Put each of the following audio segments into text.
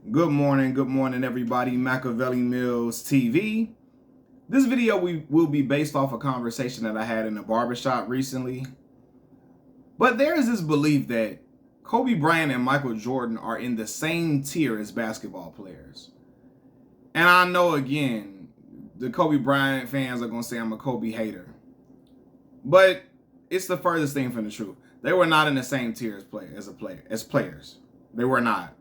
Good morning, everybody. Machiavelli Mills TV. This video will be based off a conversation that I had in a barbershop recently. But there is this belief that Kobe Bryant and Michael Jordan are in the same tier as basketball players. And I know, again, the Kobe Bryant fans are going to say I'm a Kobe hater. But it's the furthest thing from the truth. They were not in the same tier as players. They were not.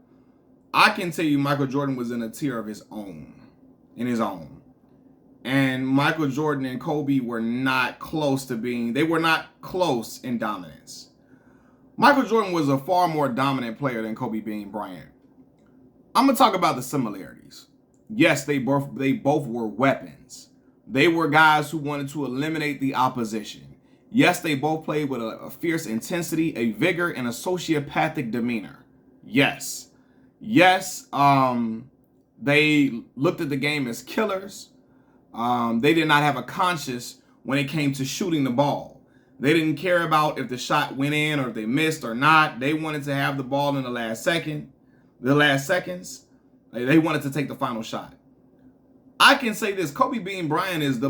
I can tell you Michael Jordan was in a tier of his own, And Michael Jordan and Kobe were not close in dominance. Michael Jordan was a far more dominant player than Kobe Bryant. I'm going to talk about the similarities. Yes, they both were weapons. They were guys who wanted to eliminate the opposition. Yes, they both played with a fierce intensity, a vigor, and a sociopathic demeanor. Yes, they looked at the game as killers. They did not have a conscience when it came to shooting the ball. They didn't care about if the shot went in or if they missed or not. They wanted to have the ball in the last seconds. They wanted to take the final shot. I can say this: Kobe Bryant is the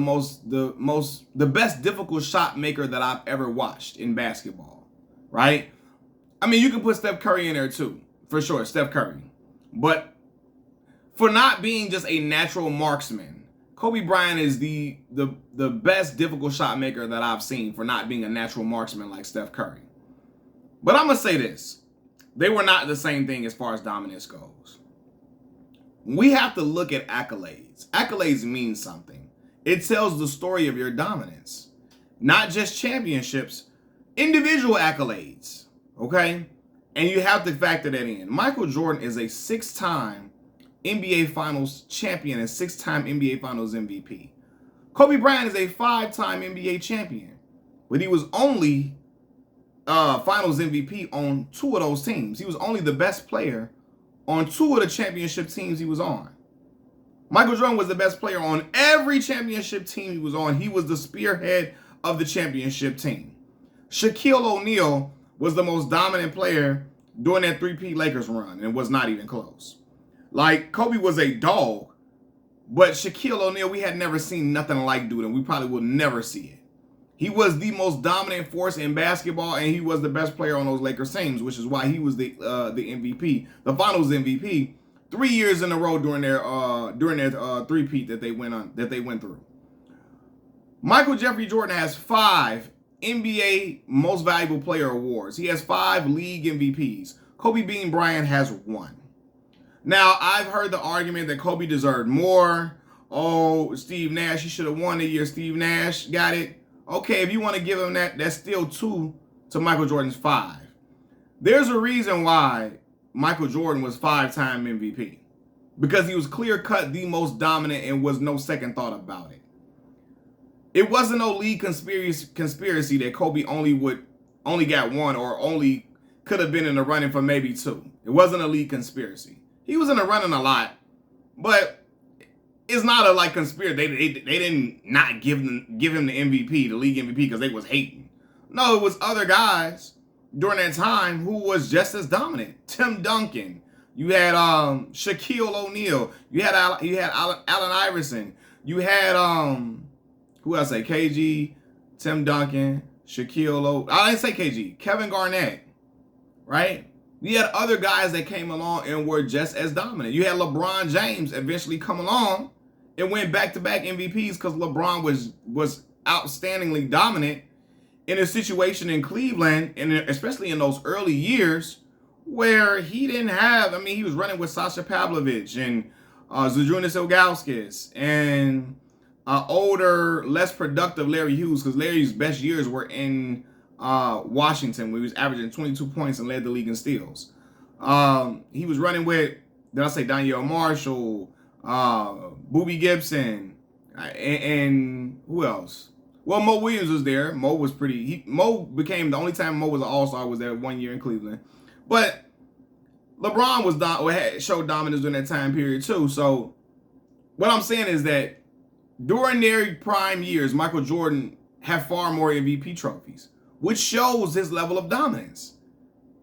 best difficult shot maker that I've ever watched in basketball. Right? I mean, you can put Steph Curry in there too. For sure, Steph Curry. But for not being just a natural marksman, Kobe Bryant is the best difficult shot maker that I've seen for not being a natural marksman like Steph Curry. But I'm going to say this. They were not the same thing as far as dominance goes. We have to look at accolades. Accolades mean something. It tells the story of your dominance. Not just championships, individual accolades. Okay? And you have to factor that in. Michael Jordan is a 6-time NBA Finals champion and 6-time NBA Finals MVP. Kobe Bryant is a 5-time NBA champion, but he was only Finals MVP on 2 of those teams. He was only the best player on 2 of the championship teams he was on. Michael Jordan was the best player on every championship team he was on. He was the spearhead of the championship team. Shaquille O'Neal was the most dominant player during that 3-peat Lakers run, and it was not even close. Like, Kobe was a dog, but Shaquille O'Neal, we had never seen nothing like dude, and we probably will never see it. He was the most dominant force in basketball, and he was the best player on those Lakers teams, which is why he was the MVP, the Finals MVP, 3 years in a row during their 3-peat that they went through. Michael Jeffrey Jordan has 5 NBA Most Valuable Player awards. He has 5 league MVPs. Kobe Bryant has 1. Now, I've heard the argument that Kobe deserved more. Oh, Steve Nash, he should have won the year Steve Nash got it. Okay, if you want to give him that, that's still 2 to Michael Jordan's 5. There's a reason why Michael Jordan was 5-time MVP. Because he was clear-cut the most dominant and was no second thought about it. It wasn't no league conspiracy that Kobe only got 1 or only could have been in the running for maybe 2. It wasn't a league conspiracy. He was in the running a lot, but it's not a like conspiracy. They didn't not give him the MVP, the league MVP, because they was hating. No, it was other guys during that time who was just as dominant. Tim Duncan. You had Shaquille O'Neal. You had Allen Iverson. You had who else? KG, Tim Duncan, Shaquille O'Neal. I didn't say KG. Kevin Garnett, right? You had other guys that came along and were just as dominant. You had LeBron James eventually come along and went back-to-back MVPs because LeBron was outstandingly dominant in a situation in Cleveland, and especially in those early years where he didn't have, he was running with Sasha Pavlovich and Zydrunas Ilgauskas and older, less productive Larry Hughes, because Larry's best years were in Washington, where he was averaging 22 points and led the league in steals. He was running with, Danielle Marshall, Boobie Gibson, and who else? Well, Mo Williams was there. Mo was Mo became, the only time Mo was an all-star was that 1 year in Cleveland. But LeBron showed dominance during that time period too. So what I'm saying is that during their prime years, Michael Jordan had far more MVP trophies, which shows his level of dominance.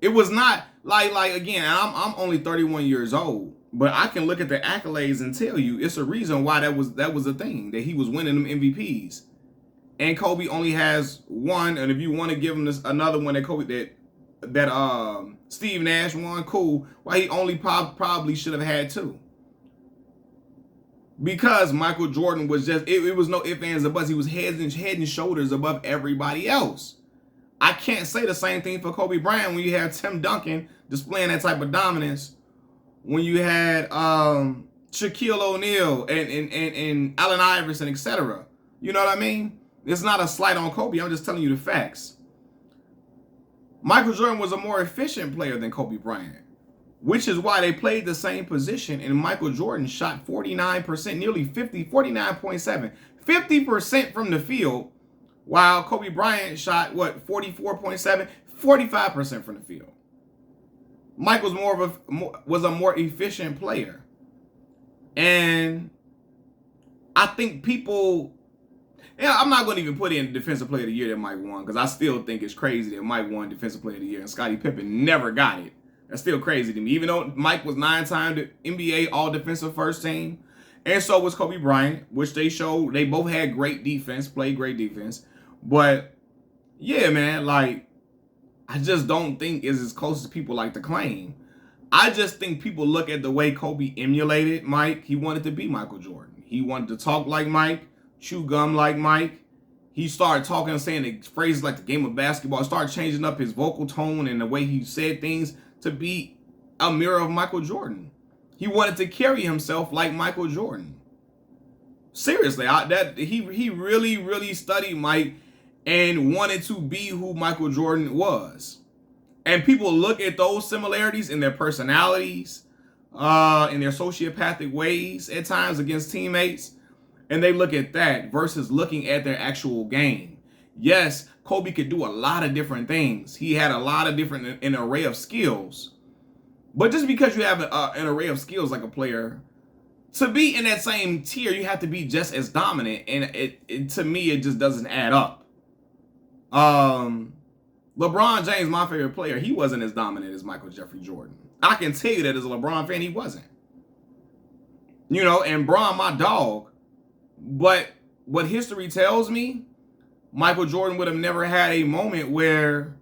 It was not Like again, I'm only 31 years old, but I can look at the accolades and tell you it's a reason why that was a thing, that he was winning them MVPs. And Kobe only has one, and if you want to give him this another one that Kobe that Steve Nash won, cool. Why he only probably should have had two. Because Michael Jordan was just, it was no ifs, ands, or buts. He was head and shoulders above everybody else. I can't say the same thing for Kobe Bryant when you had Tim Duncan displaying that type of dominance. When you had Shaquille O'Neal and Allen Iverson, etc. You know what I mean? It's not a slight on Kobe. I'm just telling you the facts. Michael Jordan was a more efficient player than Kobe Bryant, which is why they played the same position, and Michael Jordan shot 49%, nearly 50, 49.7, 50% from the field, while Kobe Bryant shot, 44.7, 45% from the field. Mike was was a more efficient player. And I think people, I'm not going to even put in Defensive Player of the Year that Mike won, because I still think it's crazy that Mike won Defensive Player of the Year and Scottie Pippen never got it. That's still crazy to me. Even though Mike was 9-time the NBA All-Defensive First Team, and so was Kobe Bryant, which they showed they both had great defense, played great defense. But yeah, man, like, I just don't think it's as close as people like to claim. I just think people look at the way Kobe emulated Mike. He wanted to be Michael Jordan. He wanted to talk like Mike, chew gum like Mike. He started talking and saying the phrases like the game of basketball. Started changing up his vocal tone and the way he said things to be a mirror of Michael Jordan. He wanted to carry himself like Michael Jordan. Seriously, he really, really studied Mike and wanted to be who Michael Jordan was. And people look at those similarities in their personalities, in their sociopathic ways at times against teammates, and they look at that versus looking at their actual game. Yes, Kobe could do a lot of different things. He had a lot of different, an array of skills. But just because you have an array of skills like a player, to be in that same tier, you have to be just as dominant. And it to me, it just doesn't add up. LeBron James, my favorite player, he wasn't as dominant as Michael Jeffrey Jordan. I can tell you that as a LeBron fan, he wasn't. You know, and Bron, my dog. But what history tells me, Michael Jordan would have never had a moment where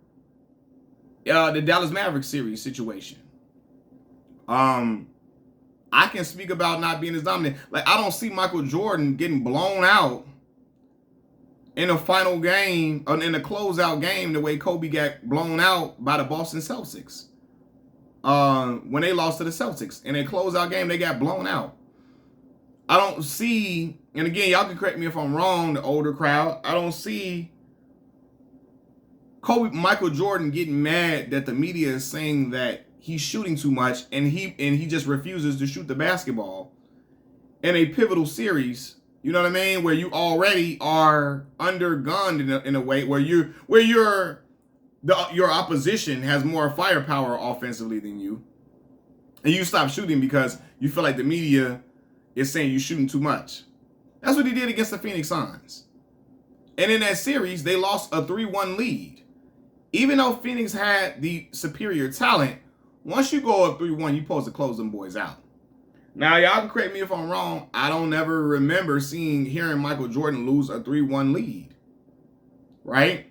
the Dallas Mavericks series situation. I can speak about not being as dominant. Like, I don't see Michael Jordan getting blown out in a final game, or in a closeout game, the way Kobe got blown out by the Boston Celtics. When they lost to the Celtics. In a closeout game, they got blown out. I don't see, and again, y'all can correct me if I'm wrong, the older crowd, I don't see Michael Jordan getting mad that the media is saying that he's shooting too much and he just refuses to shoot the basketball in a pivotal series. You know what I mean? Where you already are undergunned in a way where your opposition has more firepower offensively than you, and you stop shooting because you feel like the media is saying you're shooting too much. That's what he did against the Phoenix Suns. And in that series, they lost a 3-1 lead. Even though Phoenix had the superior talent, once you go up 3-1, you're supposed to close them boys out. Now, y'all can correct me if I'm wrong. I don't ever remember hearing Michael Jordan lose a 3-1 lead. Right?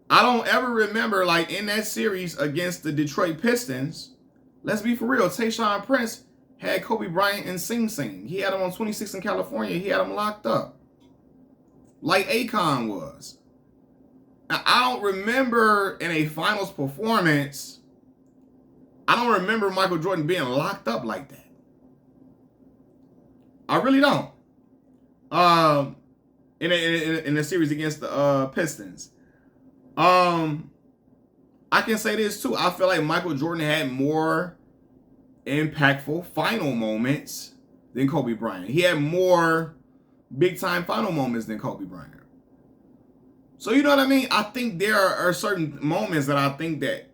I don't ever remember, like, in that series against the Detroit Pistons, let's be for real, Tayshaun Prince had Kobe Bryant in Sing Sing. He had him on 26 in California. He had him locked up. Like Akon was. Now, I don't remember in a finals performance, I don't remember Michael Jordan being locked up like that. I really don't. In a series against the Pistons. I can say this too. I feel like Michael Jordan had more impactful final moments than Kobe Bryant. He had more big time final moments than Kobe Bryant. So you know what I mean? I think there are certain moments that I think that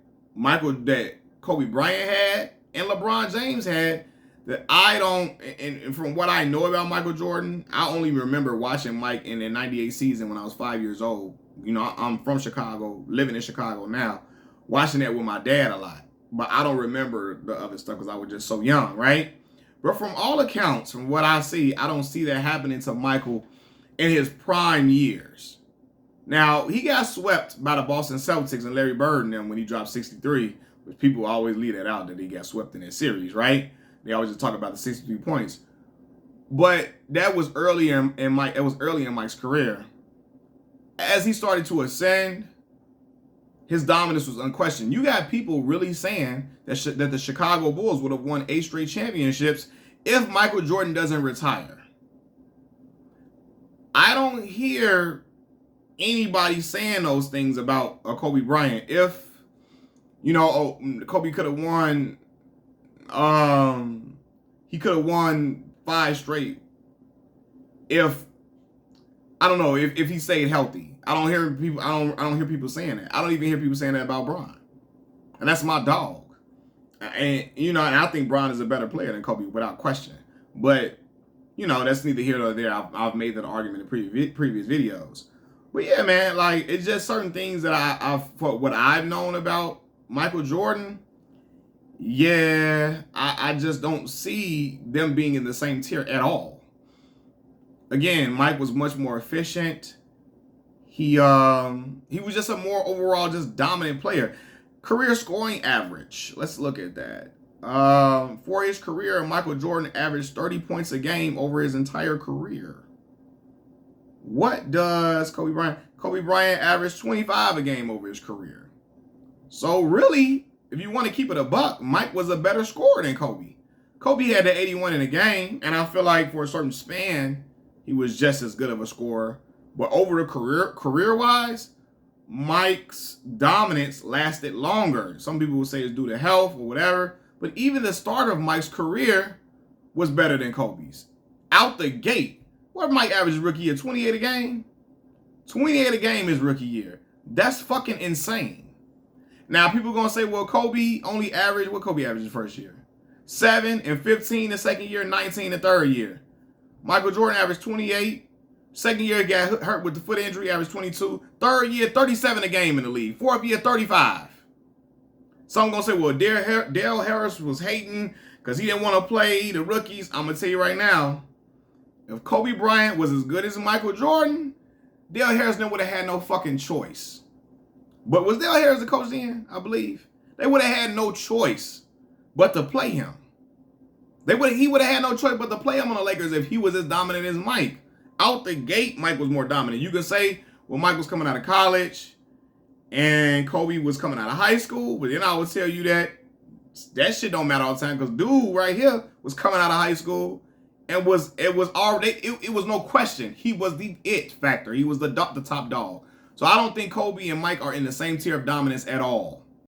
Kobe Bryant had and LeBron James had that I don't, and from what I know about Michael Jordan, I only remember watching Mike in the 98 season when I was 5 years old. You know, I'm from Chicago, living in Chicago now, watching that with my dad a lot. but I don't remember the other stuff because I was just so young, right? But from all accounts, from what I see, I don't see that happening to Michael in his prime years. Now, he got swept by the Boston Celtics and Larry Bird and them when he dropped 63, which people always leave that out that he got swept in that series, right? They always just talk about the 63 points. But that was early in Mike's career. As he started to ascend, his dominance was unquestioned. You got people really saying that the Chicago Bulls would have won 8 straight championships if Michael Jordan doesn't retire. I don't hear anybody saying those things about Kobe Bryant. If, Kobe could have won, he could have won 5 straight if, I don't know, if he stayed healthy. I don't hear people saying that. I don't even hear people saying that about Bron. And that's my dog. And and I think Bron is a better player than Kobe without question. But that's neither here nor there. I've made that argument in previous videos. But yeah, man, like, it's just certain things that for what I've known about Michael Jordan, yeah, I just don't see them being in the same tier at all. Again, Mike was much more efficient. He was just a more overall just dominant player. Career scoring average. Let's look at that. For his career, Michael Jordan averaged 30 points a game over his entire career. What does Kobe Bryant? Kobe Bryant averaged 25 a game over his career. So really, if you want to keep it a buck, Mike was a better scorer than Kobe. Kobe had the 81 in a game, and I feel like for a certain span, he was just as good of a scorer. But over the career-wise, Mike's dominance lasted longer. Some people will say it's due to health or whatever. But even the start of Mike's career was better than Kobe's. Out the gate, what Mike averaged rookie year? 28 a game? 28 a game is rookie year. That's fucking insane. Now, people are going to say, well, Kobe only averaged, what Kobe averaged the first year? 7 and 15 the second year, 19 the third year. Michael Jordan averaged 28. Second year, he got hurt with the foot injury, averaged 22. Third year, 37 a game in the league. Fourth year, 35. Some going to say, well, Dale Harris was hating because he didn't want to play the rookies. I'm going to tell you right now, if Kobe Bryant was as good as Michael Jordan, Dale Harris would have had no fucking choice. But was Dale Harris the coach then? I believe. They would have had no choice but to play him. He would have had no choice but to play him on the Lakers if he was as dominant as Mike. Out the gate, Mike was more dominant. You can say, well, Mike was coming out of college and Kobe was coming out of high school, but then I would tell you that shit don't matter all the time because dude right here was coming out of high school and it was no question. He was the it factor. He was the top dog. So I don't think Kobe and Mike are in the same tier of dominance at all.